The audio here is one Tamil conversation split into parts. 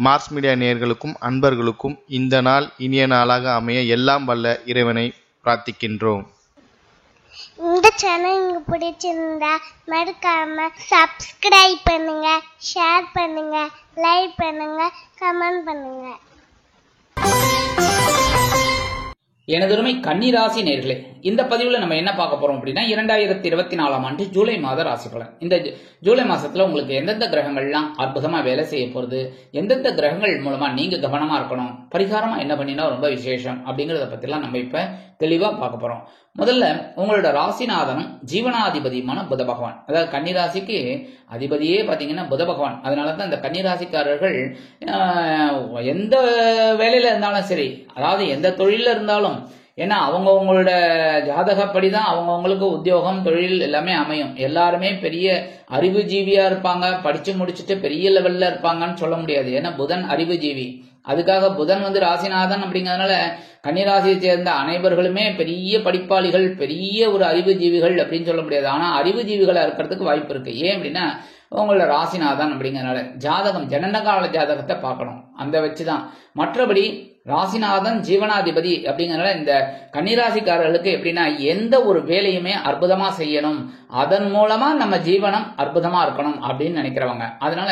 மார்ஸ் மீடியா நேயர்களுக்கும் அன்பர்களுக்கும் இந்த நாள் இனிய நாளாக அமைய எல்லாம் வல்ல இறைவனை பிரார்த்திக்கின்றோம். இந்த சேனல் உங்களுக்கு பிடிச்சிருந்தா மறக்காம சப்ஸ்கிரைப் பண்ணுங்க, ஷேர் பண்ணுங்க, லைக் பண்ணுங்க, கமெண்ட் பண்ணுங்க. எனதுரிமை கன்னிராசி நேயர்களே, இந்த பதிவில் நம்ம என்ன பார்க்க போறோம் அப்படின்னா 2024ஆம் ஆண்டு ஜூலை மாத ராசி பலன். இந்த ஜூலை மாசத்துல உங்களுக்கு எந்தெந்த கிரகங்கள்லாம் அற்புதமா வேலை செய்ய போறது, எந்தெந்த கிரகங்கள் மூலமா நீங்க கவனமா இருக்கணும், பரிகாரமா என்ன பண்ணினா ரொம்ப விசேஷம் அப்படிங்கறத பத்திலாம் நம்ம இப்ப தெளிவா பார்க்க போறோம். முதல்ல உங்களோட ராசிநாதனும் ஜீவனாதிபதியுமான புத பகவான், அதாவது கன்னிராசிக்கு அதிபதியே பாத்தீங்கன்னா புத பகவான். அதனாலதான் இந்த கன்னிராசிக்காரர்கள் எந்த வேலையில இருந்தாலும் சரி, அதாவது எந்த தொழில இருந்தாலும், ஏன்னா அவங்கவுங்களோட ஜாதகப்படிதான் அவங்கவுங்களுக்கு உத்தியோகம் தொழில் எல்லாமே அமையும். எல்லாருமே பெரிய அறிவுஜீவியா இருப்பாங்க, படிச்சு முடிச்சுட்டு பெரிய லெவல்ல இருப்பாங்கன்னு சொல்ல முடியாது. ஏன்னா புதன் அறிவுஜீவி. அதுக்காக புதன் ராசிநாதன் அப்படிங்கறதுனால கன்னிராசியை சேர்ந்த அனைவர்களுமே பெரிய படிப்பாளிகள், பெரிய ஒரு அறிவுஜீவிகள் அப்படின்னு சொல்ல முடியாது. ஆனா அறிவுஜீவிகளா இருக்கிறதுக்கு வாய்ப்பு இருக்கு. ஏன் அப்படின்னா உங்களோட ராசிநாதன் அப்படிங்கறதுனால ஜாதகம் ஜனனகால ஜாதகத்தை பார்க்கணும், அந்த வச்சுதான். மற்றபடி ராசிநாதன் ஜீவனாதிபதி அப்படிங்கறதுனால இந்த கன்னிராசிக்காரர்களுக்கு எப்படின்னா எந்த ஒரு வேலையுமே அற்புதமா செய்யணும், அதன் மூலமா நம்ம ஜீவனம் அற்புதமா இருக்கணும் அப்படின்னு நினைக்கிறவங்க. அதனால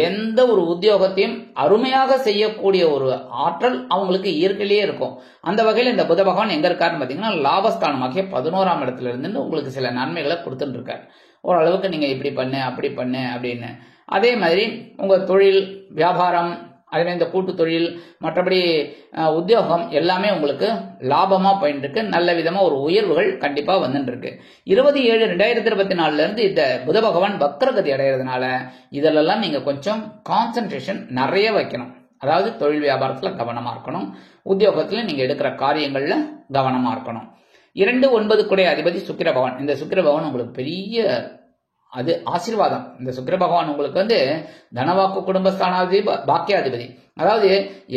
எந்த ஒரு உத்தியோகத்தையும் அருமையாக செய்யக்கூடிய ஒரு ஆற்றல் அவங்களுக்கு இயற்கையிலேயே இருக்கும். அந்த வகையில் இந்த புத பகவான் எங்க இருக்காருன்னு பாத்தீங்கன்னா லாபஸ்தானமாகிய 11ஆம் இடத்துல இருந்து உங்களுக்கு சில நன்மைகளை கொடுத்துட்டு இருக்காரு. ஓரளவுக்கு நீங்க இப்படி பண்ணு அப்படி பண்ணு அப்படின்னு. அதே மாதிரி உங்க தொழில் வியாபாரம், அதே இந்த கூட்டு தொழில், மற்றபடி உத்தியோகம் எல்லாமே உங்களுக்கு லாபமா போயிட்டு இருக்கு. நல்ல விதமா ஒரு உயர்வுகள் கண்டிப்பா வந்துட்டு இருக்கு. 27/2024 இருந்து இந்த புத பகவான் வக்ரகதி அடைகிறதுனால இதெல்லாம் நீங்க கொஞ்சம் கான்சென்ட்ரேஷன் நிறைய வைக்கணும். அதாவது தொழில் வியாபாரத்துல கவனமா இருக்கணும், உத்தியோகத்துல நீங்க எடுக்கிற காரியங்கள்ல கவனமா இருக்கணும். 2-9 குடை அதிபதி சுக்கிர பகவான். இந்த சுக்கிர பகவான் உங்களுக்கு பெரிய அது ஆசீர்வாதம். இந்த சுக்கிர பகவான் உங்களுக்கு தனவாக்கு குடும்பஸ்தானாதிபதி, பாக்கியாதிபதி. அதாவது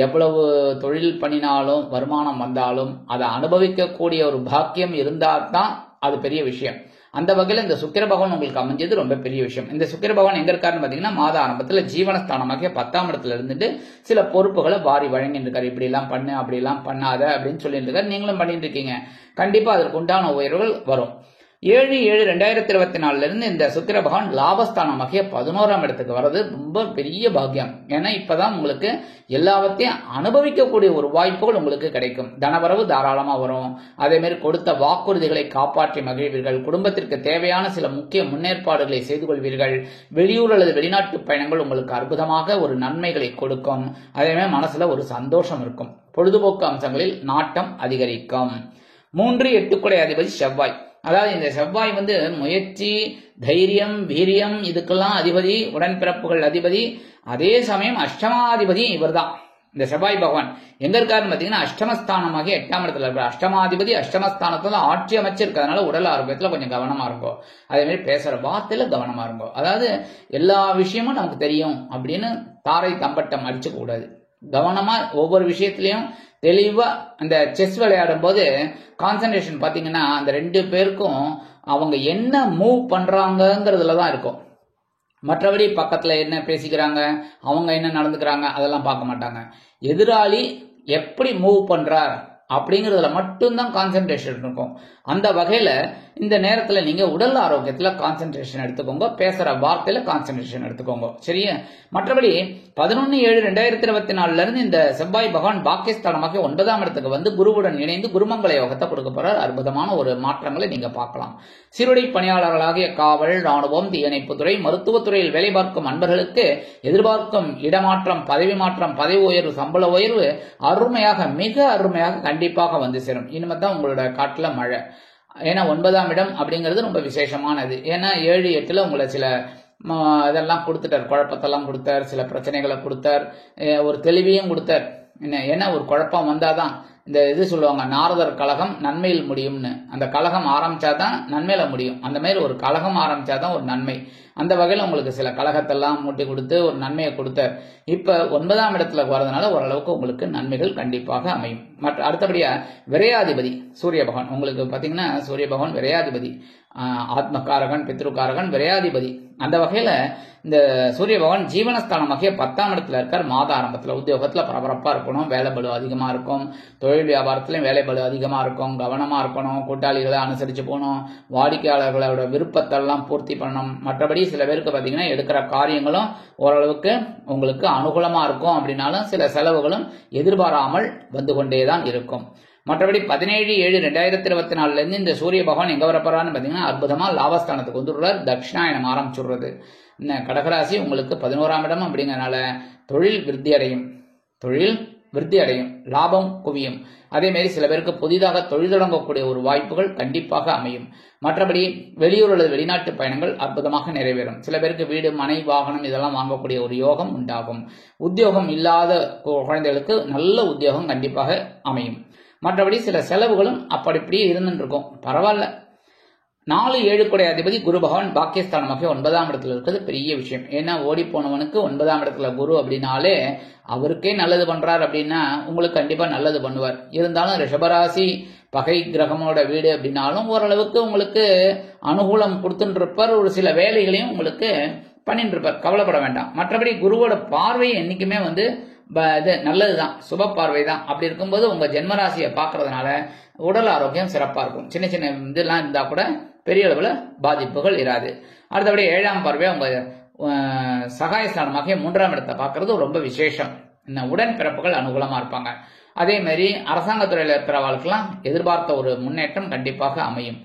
எவ்வளவு தொழில் பண்ணினாலும் வருமானம் வந்தாலும் அதை அனுபவிக்கக்கூடிய ஒரு பாக்கியம் இருந்தால்தான் அது பெரிய விஷயம். அந்த வகையில் இந்த சுக்கிர பகவான் உங்களுக்கு அமைஞ்சது ரொம்ப பெரிய விஷயம். இந்த சுக்கிர பகவான் எங்க இருக்காருன்னு பாத்தீங்கன்னா மாத ஆரம்பத்துல ஜீவனஸ்தானமாகிய 10ஆம் இடத்துல இருந்துட்டு சில பொறுப்புகளை வாரி வழங்கிட்டு இருக்காரு. இப்படி எல்லாம் பண்ணு, அப்படி எல்லாம் பண்ணாத அப்படின்னு சொல்லிட்டு இருக்காரு. நீங்களும் பண்ணிட்டு இருக்கீங்க. கண்டிப்பா அதற்கு உண்டான உயர்வுகள் வரும். 7/7/2024 இருந்து இந்த சுக்கிர பகவான் லாபஸ்தானமாகிய 11ஆம் இடத்துக்கு வர்றது ரொம்ப பெரிய பாக்கியம். ஏன்னா இப்பதான் உங்களுக்கு எல்லாவற்றையும் அனுபவிக்கக்கூடிய ஒரு வாய்ப்புகள் உங்களுக்கு கிடைக்கும். தனவரவு தாராளமா வரும். அதே மாதிரி கொடுத்த வாக்குறுதிகளை காப்பாற்றி மகிழ்வீர்கள். குடும்பத்திற்கு தேவையான சில முக்கிய முன்னேற்பாடுகளை செய்து கொள்வீர்கள். வெளியூர் அல்லது வெளிநாட்டு பயணங்கள் உங்களுக்கு அற்புதமாக ஒரு நன்மைகளை கொடுக்கும். அதே மாதிரி மனசுல ஒரு சந்தோஷம் இருக்கும். பொழுதுபோக்கு அம்சங்களில் நாட்டம் அதிகரிக்கும். 3-8 குடை அதிபதி செவ்வாய். அதாவது இந்த செவ்வாய் முயற்சி, தைரியம், வீரியம் இதுக்கெல்லாம் அதிபதி, உடன்பிறப்புகள் அதிபதி. அதே சமயம் அஷ்டமாதிபதி இவர் தான். இந்த செவ்வாய் பகவான் எங்க இருக்காருன்னு பாத்தீங்கன்னா அஷ்டமஸ்தானமாகிய 8ஆம் இடத்துல இருக்காரு. அஷ்டமாதிபதி அஷ்டமஸ்தானத்துல ஆட்சி அமைச்சிருக்கிறதுனால உடல் ஆரோக்கியத்துல கொஞ்சம் கவனமா இருக்கும். அதே மாதிரி பேசுற வார்த்தையில கவனமா இருக்கும். அதாவது எல்லா விஷயமும் நமக்கு தெரியும் அப்படின்னு தாரை தம்பட்டம் அடிச்சுக்க கூடாது. கவனமா ஒவ்வொரு விஷயத்திலையும் தெளிவா அந்த செஸ் விளையாடும் போது கான்சன்ட்ரேஷன் பாத்தீங்கன்னா அந்த 2 பேருக்கும் அவங்க என்ன மூவ் பண்றாங்கிறதுலதான் இருக்கும். மற்றபடி பக்கத்துல என்ன பேசிக்கிறாங்க, அவங்க என்ன நடந்துக்கிறாங்க அதெல்லாம் பார்க்க மாட்டாங்க. எதிராளி எப்படி மூவ் பண்றார் அப்படிங்கறதுல மட்டும்தான் கான்சென்ட்ரேஷன் இருக்கும். அந்த வகையில இந்த நேரத்துல நீங்க உடல் ஆரோக்கியத்துல கான்சென்ட்ரேஷன் எடுத்துக்கோங்க, பேசுற வார்த்தையில கான்சென்ட்ரேஷன் எடுத்துக்கோங்க. சரியா? மற்றபடி 11/7/2024 இருந்து இந்த செவ்வாய் பகவான் பாக்கியஸ்தானமாக 9ஆம் இடத்துக்கு குருவுடன் இணைந்து குருமங்கள யோகத்தை கொடுக்க போறார். அற்புதமான ஒரு மாற்றங்களை நீங்க பார்க்கலாம். சீருடை பணியாளர்களாகிய காவல், ராணுவம், தீயணைப்புத்துறை, மருத்துவத்துறையில் வேலை பார்க்கும் அன்பர்களுக்கு எதிர்பார்க்கும் இடமாற்றம், பதவி மாற்றம், பதவி உயர்வு, சம்பள உயர்வு அருமையாக, மிக அருமையாக கண்டிப்பாக சேரும். இனிமேதான் உங்களோட காட்டுல மழை. ஏன்னா 9ஆம் இடம் அப்படிங்கிறது ரொம்ப விசேஷமானது. ஏன்னா 7-8 உங்களை சில இதெல்லாம் கொடுத்துட்டார், குழப்பத்தெல்லாம் கொடுத்தார், சில பிரச்சனைகளை கொடுத்தார், ஒரு தெளிவையும் கொடுத்தார். ஏன்னா ஒரு குழப்பம் வந்தாதான் இந்த இது சொல்லுவாங்க, நாரதர் கழகம் நன்மையில் முடியும்னு. அந்த கழகம் ஆரம்பிச்சாதான் நன்மையில முடியும். அந்த மாதிரி ஒரு கழகம் ஆரம்பிச்சாதான் ஒரு நன்மை. அந்த வகையில் உங்களுக்கு சில கழகத்தெல்லாம் மூட்டி கொடுத்து ஒரு நன்மையை கொடுத்தார். இப்ப 9ஆம் இடத்துல வரதுனால ஓரளவுக்கு உங்களுக்கு நன்மைகள் கண்டிப்பாக அமையும். மற்ற அடுத்தபடியா விரையாதிபதி சூரிய பகவான் உங்களுக்கு பாத்தீங்கன்னா சூரிய பகவான் விரையாதிபதி. ஆத்மகாரகன், பித்ருக்காரகன், விரையாதிபதி. அந்த வகையில இந்த சூரிய பகவான் ஜீவனஸ்தானமாகிய 10ஆம் இடத்துல இருக்கார். மாத ஆரம்பத்துல உத்தியோகத்துல பரபரப்பா இருக்கணும், வேலை பளு அதிகமா இருக்கும், தொழில் வியாபாரத்திலையும் வேலை பளு அதிகமா இருக்கும், கவனமா இருக்கணும், கூட்டாளிகளை அனுசரிச்சு போகணும், வாடிக்கையாளர்களோட விருப்பத்தெல்லாம் பூர்த்தி பண்ணணும். மற்றபடி சில பேருக்கு பாத்தீங்கன்னா எடுக்கிற காரியங்களும் ஓரளவுக்கு உங்களுக்கு அனுகூலமா இருக்கும். அப்படின்னாலும் சில செலவுகளும் எதிர்பாராமல் வந்து கொண்டேதான் இருக்கும். மற்றபடி 17/7/2024 இருந்து இந்த சூரிய பகவான் எங்க வரப்போறான்னு பாத்தீங்கன்னா அற்புதமா லாபஸ்தானத்துக்கு வந்துடுறார். தட்சிணாயனம் ஆரம்பிச்சுடுறது. கடகராசி உங்களுக்கு 11ஆம் இடம் அப்படிங்கறனால தொழில் விருத்தி அடையும், லாபம் குவியும். அதே மாதிரி சில பேருக்கு புதிதாக தொழில் தொடங்கக்கூடிய ஒரு வாய்ப்புகள் கண்டிப்பாக அமையும். மற்றபடி வெளியூர் அல்லது வெளிநாட்டு பயணங்கள் அற்புதமாக நிறைவேறும். சில பேருக்கு வீடு, மனை, வாகனம் இதெல்லாம் வாங்கக்கூடிய ஒரு யோகம் உண்டாகும். உத்தியோகம் இல்லாத குழந்தைகளுக்கு நல்ல உத்தியோகம் கண்டிப்பாக அமையும். மற்றபடி சில செலவுகளும் அப்படி இப்படியே இருந்துட்டு இருக்கும், பரவாயில்ல. 4-7 குடை அதிபதி குரு பகவான் பாக்கியஸ்தானமாக 9ஆம் இடத்துல இருக்கிறது பெரிய விஷயம். ஏன்னா ஓடி போனவனுக்கு 9ஆம் இடத்துல குரு அப்படின்னாலே அவருக்கே நல்லது பண்றார் அப்படின்னா உங்களுக்கு கண்டிப்பா நல்லது பண்ணுவார். இருந்தாலும் ரிஷபராசி பகை கிரகமோட வீடு அப்படின்னாலும் ஓரளவுக்கு உங்களுக்கு அனுகூலம் கொடுத்துட்டு இருப்பார். ஒரு சில வேலைகளையும் உங்களுக்கு பண்ணிட்டு இருப்பார், கவலைப்பட வேண்டாம். மற்றபடி குருவோட பார்வை என்னைக்குமே இது நல்லதுதான், சுப பார்வை தான். அப்படி இருக்கும்போது உங்க ஜென்மராசியை பார்க்கறதுனால உடல் ஆரோக்கியம் சிறப்பா இருக்கும். சின்ன சின்ன இதெல்லாம் இருந்தா கூட பெரிய அளவுல பாதிப்புகள் இராது. அடுத்தபடி 7ஆம் பார்வை உங்க சகாயஸ்தானமாக 3ஆம் இடத்தை பார்க்கறது ரொம்ப விசேஷம். உடன் பிறப்புகள் அனுகூலமா இருப்பாங்க. அதே மாதிரி அரசாங்கத்துறையில இருக்கிறவர்களுக்கெல்லாம் எதிர்பார்த்த ஒரு முன்னேற்றம் கண்டிப்பாக அமையும்.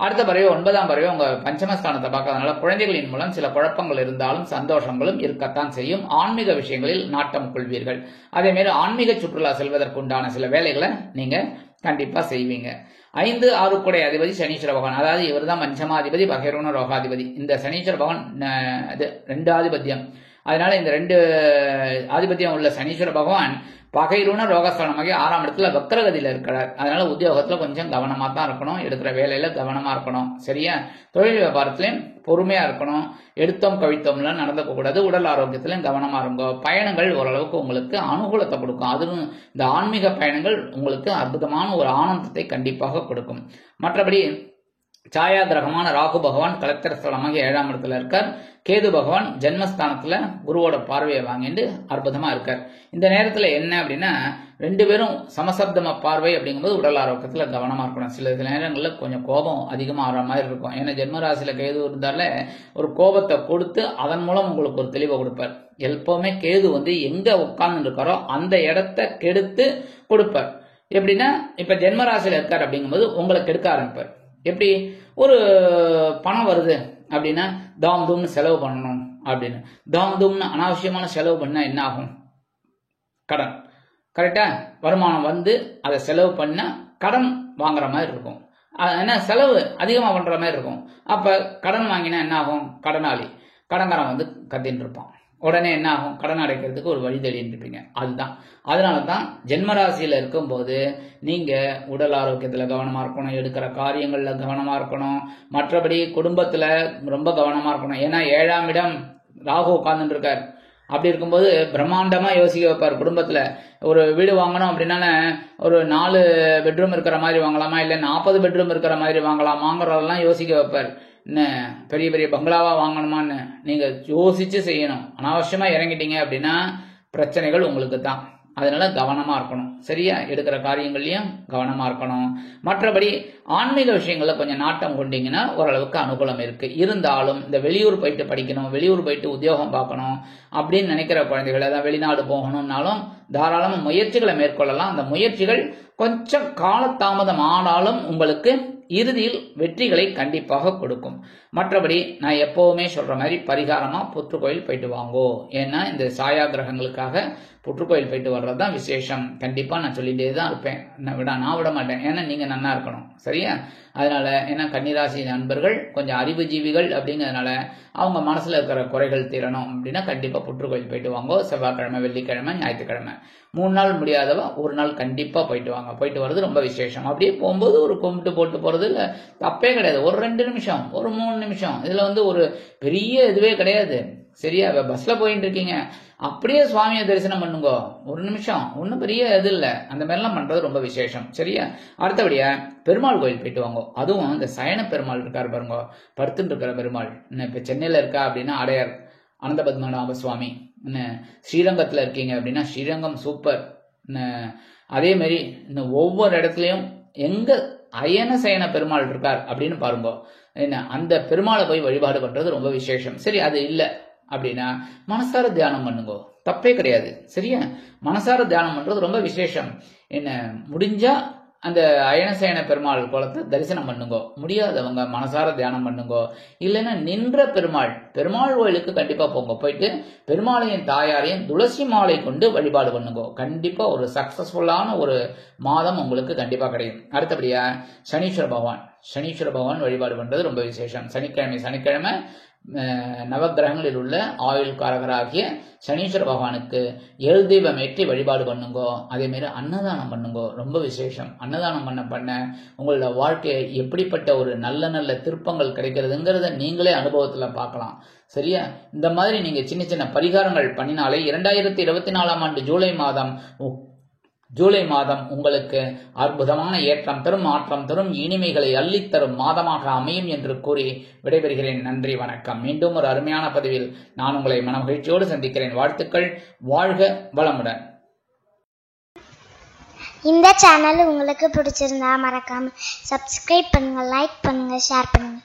அடுத்த பறவை 9ஆம் பறவை உங்க பஞ்சமஸ்தானத்தை பார்க்கறதுனால குழந்தைகளின் மூலம் சில குழப்பங்கள் இருந்தாலும் சந்தோஷங்களும் இருக்கத்தான் செய்யும். ஆன்மீக விஷயங்களில் நாட்டம் கொள்வீர்கள். அதே மாதிரி ஆன்மீக சுற்றுலா செல்வதற்குண்டான சில வேலைகளை நீங்க கண்டிப்பா செய்வீங்க. 5-6 குடை அதிபதி சனீஸ்வர பகவான், அதாவது இவர் தான் பஞ்சமாதிபதி, பகைரூண ரோகாதிபதி. இந்த சனீஸ்வர பகவான் 2 ஆதிபத்தியம். அதனால இந்த 2 ஆதிபத்தியம் உள்ள சனீஸ்வர பகவான் பகைரூண ரோகஸ்தானமாக 6ஆம் இடத்துல வக்ரகதியில இருக்கிறார். அதனால உத்தியோகத்துல கொஞ்சம் கவனமா தான் இருக்கணும், எடுக்கிற வேலையில கவனமா இருக்கணும், சரியா? தொழில் வியாபாரத்திலையும் பொறுமையா இருக்கணும், எடுத்தோம் கவித்தோம்லாம் நடந்துக்க கூடாது. உடல் ஆரோக்கியத்திலையும் கவனமா இருங்க. பயணங்கள் ஓரளவுக்கு உங்களுக்கு அனுகூலத்தை கொடுக்கும். அதுவும் இந்த ஆன்மீக பயணங்கள் உங்களுக்கு அற்புதமான ஒரு ஆனந்தத்தை கண்டிப்பாக கொடுக்கும். மற்றபடி சாயா கிரகமான ராகு பகவான் கலத்திர ஸ்தலமாக 7ஆம் இடத்துல இருக்கார். கேது பகவான் ஜென்மஸ்தானத்துல குருவோட பார்வையை வாங்கிட்டு அற்புதமா இருக்கார். இந்த நேரத்துல என்ன அப்படின்னா 2 பேரும் சமசப்தம பார்வை அப்படிங்கும்போது உடல் ஆரோக்கியத்துல கவனமா இருக்கணும். சில நேரங்கள்ல கொஞ்சம் கோபம் அதிகமா ஆகிற மாதிரி இருக்கும். ஏன்னா ஜென்மராசியில கேது இருந்தாலே ஒரு கோபத்தை கொடுத்து அதன் மூலம் உங்களுக்கு ஒரு தெளிவை கொடுப்பார். எப்பவுமே கேது எங்க உட்கார்ந்து இருக்காரோ அந்த இடத்தை கெடுத்து கொடுப்பார். எப்படின்னா இப்ப ஜென்மராசியில இருக்கார் அப்படிங்கும்போது உங்களை கெடுக்க ஆரம்பிப்பார். எப்படி? ஒரு பணம் வருது அப்படின்னா தாம் தூம்னு செலவு பண்ணணும் அப்படின்னு தாம் தூம்னு அனாவசியமான செலவு பண்ணா என்ன ஆகும்? கடன். கரெக்டா? வருமானம் அதை செலவு பண்ணா கடன் வாங்குற மாதிரி இருக்கும். ஏன்னா செலவு அதிகமா பண்ற மாதிரி இருக்கும். அப்ப கடன் வாங்கினா என்ன ஆகும்? கடன்காரன் கத்தின்னு இருப்பான். உடனே என்ன ஆகும்? கடன் அடைக்கிறதுக்கு ஒரு வழி தேடிட்டு இருப்பீங்க. அதனாலதான் ஜென்மராசியில இருக்கும்போது நீங்க உடல் ஆரோக்கியத்துல கவனமா இருக்கணும், எடுக்கிற காரியங்கள்ல கவனமா இருக்கணும், மற்றபடி குடும்பத்துல ரொம்ப கவனமா இருக்கணும். ஏன்னா 7ஆம் இடம் ராகு உட்கார்ந்துட்டு இருக்கார். அப்படி இருக்கும்போது பிரம்மாண்டமா யோசிக்க வைப்பார். குடும்பத்துல ஒரு வீடு வாங்கணும் அப்படின்னா ஒரு 4 பெட்ரூம் இருக்கிற மாதிரி வாங்கலாமா, இல்ல 40 பெட்ரூம் இருக்கிற மாதிரி வாங்கலாமாங்கிறதெல்லாம் யோசிக்க வைப்பார். என்ன பெரிய பெரிய பங்களாவா வாங்கணுமான்னு நீங்க யோசிச்சு செய்யணும். அனாவசியமா இறங்கிட்டீங்க அப்படின்னா பிரச்சனைகள் உங்களுக்கு தான். அதனால கவனமா இருக்கணும், சரியா? எடுக்கிற காரியங்கள்லயும் கவனமா இருக்கணும். மற்றபடி ஆன்மீக விஷயங்கள்ல கொஞ்சம் நாட்டம் கொண்டீங்கன்னா ஓரளவுக்கு அனுகூலம் இருக்கு. இருந்தாலும் இந்த வெளியூர் போயிட்டு படிக்கணும், வெளியூர் போயிட்டு உத்தியோகம் பார்க்கணும் அப்படின்னு நினைக்கிற குழந்தைகள், அதான் வெளிநாடு போகணும்னாலும் தாராளமா முயற்சிகளை மேற்கொள்ளலாம். அந்த முயற்சிகள் கொஞ்சம் காலதாமதம் ஆனாலும் உங்களுக்கு இறுதியில் வெற்றிகளை கண்டிப்பாக கொடுக்கும். மற்றபடி நான் எப்பவுமே சொல்ற மாதிரி பரிகாரமா புற்றுக்கோயில் போயிட்டு வாங்கோ. ஏன்னா இந்த சாயா கிரகங்களுக்காக புற்றுக்கோயில் போயிட்டு வர்றதுதான் விசேஷம். கண்டிப்பா நான் சொல்லிட்டே தான் இருப்பேன், நான் விட மாட்டேன். ஏன்னா நீங்க நன்னா இருக்கணும், சரியா? அதனால ஏன்னா கன்னிராசி நண்பர்கள் கொஞ்சம் அறிவுஜீவிகள் அப்படிங்கிறதுனால அவங்க மனசுல இருக்கிற குறைகள் தீரணும் அப்படின்னா கண்டிப்பா புற்றுக்கோயில் போயிட்டு வாங்கோ. செவ்வாய்க்கிழமை, வெள்ளிக்கிழமை, ஞாயிற்றுக்கிழமை 3 நாள் முடியாதவ 1 நாள் கண்டிப்பா போயிட்டு வாங்க. போயிட்டு வர்றது ரொம்ப விசேஷம். அப்படியே போகும்போது ஒரு கும்பிட்டு போட்டு போறது இல்ல, தப்பே கிடையாது. ஒரு 2 நிமிஷம், ஒரு 3 நிமிஷம், இதுல ஒரு பெரிய இதுவே கிடையாது. சரியா? பஸ்ல போயிட்டு இருக்கீங்க, அப்படியே சுவாமியை தரிசனம் பண்ணுங்க. ஒரு நிமிஷம், ஒன்றும் பெரிய இது இல்லை. அந்த மாதிரிலாம் பண்றது ரொம்ப விசேஷம். சரியா? அடுத்தபடியா பெருமாள் கோயில் போயிட்டு வாங்க. அதுவும் இந்த சயன பெருமாள் இருக்காரு பாருங்க, படுத்துட்டு இருக்கிற பெருமாள். இப்ப சென்னையில இருக்கா அப்படின்னா அடையார் அனந்த பத்மநாப சுவாமி. ஸ்ரீரங்கத்துல இருக்கீங்க அப்படின்னா ஸ்ரீரங்கம் சூப்பர். அதே மாதிரி இந்த ஒவ்வொரு இடத்துலயும் எங்க அயன சயன பெருமாள் இருக்கார் அப்படின்னு பாருங்க. என்ன, அந்த பெருமாளை போய் வழிபாடு பண்றது ரொம்ப விசேஷம். சரி, அது இல்லை அப்படின்னா மனசார தியானம் பண்ணுங்க, தப்பே கிடையாது. சரியா? மனசார தியானம் பண்றது ரொம்ப விசேஷம். என்ன, முடிஞ்சா அந்த அயனசயன பெருமாள் கோலத்தை தரிசனம் பண்ணுங்க. முடியாதவங்க மனசார தியானம் பண்ணுங்க. இல்லைன்னா நின்ற பெருமாள் கோயிலுக்கு கண்டிப்பா போங்க. போயிட்டு பெருமாளையும் தாயாரையும் துளசி மாலை கொண்டு வழிபாடு பண்ணுங்க. கண்டிப்பா ஒரு சக்சஸ்ஃபுல்லான ஒரு மாதம் உங்களுக்கு கண்டிப்பா கிடைக்கும். அடுத்தபடியா சனீஸ்வர பகவான் வழிபாடு பண்றது ரொம்ப விசேஷம். சனிக்கிழமை நவகிரகங்களில் உள்ள ஆயுள் காரகராகிய சனீஸ்வர பகவானுக்கு எள் தீபம் ஏற்றி வழிபாடு பண்ணுங்கோ. அதே மாதிரி அன்னதானம் பண்ணுங்கோ, ரொம்ப விசேஷம். அன்னதானம் பண்ண உங்களோட வாழ்க்கையை எப்படிப்பட்ட ஒரு நல்ல திருப்பங்கள் கிடைக்கிறதுங்கிறத நீங்களே அனுபவத்துல பார்க்கலாம். சரியா? இந்த மாதிரி நீங்க சின்ன சின்ன பரிகாரங்கள் பண்ணினாலே 2024ஆம் ஆண்டு ஜூலை மாதம் உங்களுக்கு அற்புதமான ஏற்றம் தரும், மாற்றம் தரும், இனிமைகளை அள்ளித்தரும் மாதமாக அமையும் என்று கூறி விடைபெறுகிறேன். நன்றி, வணக்கம். மீண்டும் ஒரு அருமையான பதிவில் நான் உங்களை மனமகிழ்ச்சியோடு சந்திக்கிறேன். வாழ்த்துக்கள். வாழ்க வளமுடன். இந்த சேனல் உங்களுக்கு பிடிச்சிருந்தா மறக்காம சப்ஸ்கிரைப் பண்ணுங்க, லைக் பண்ணுங்க, ஷேர் பண்ணுங்க.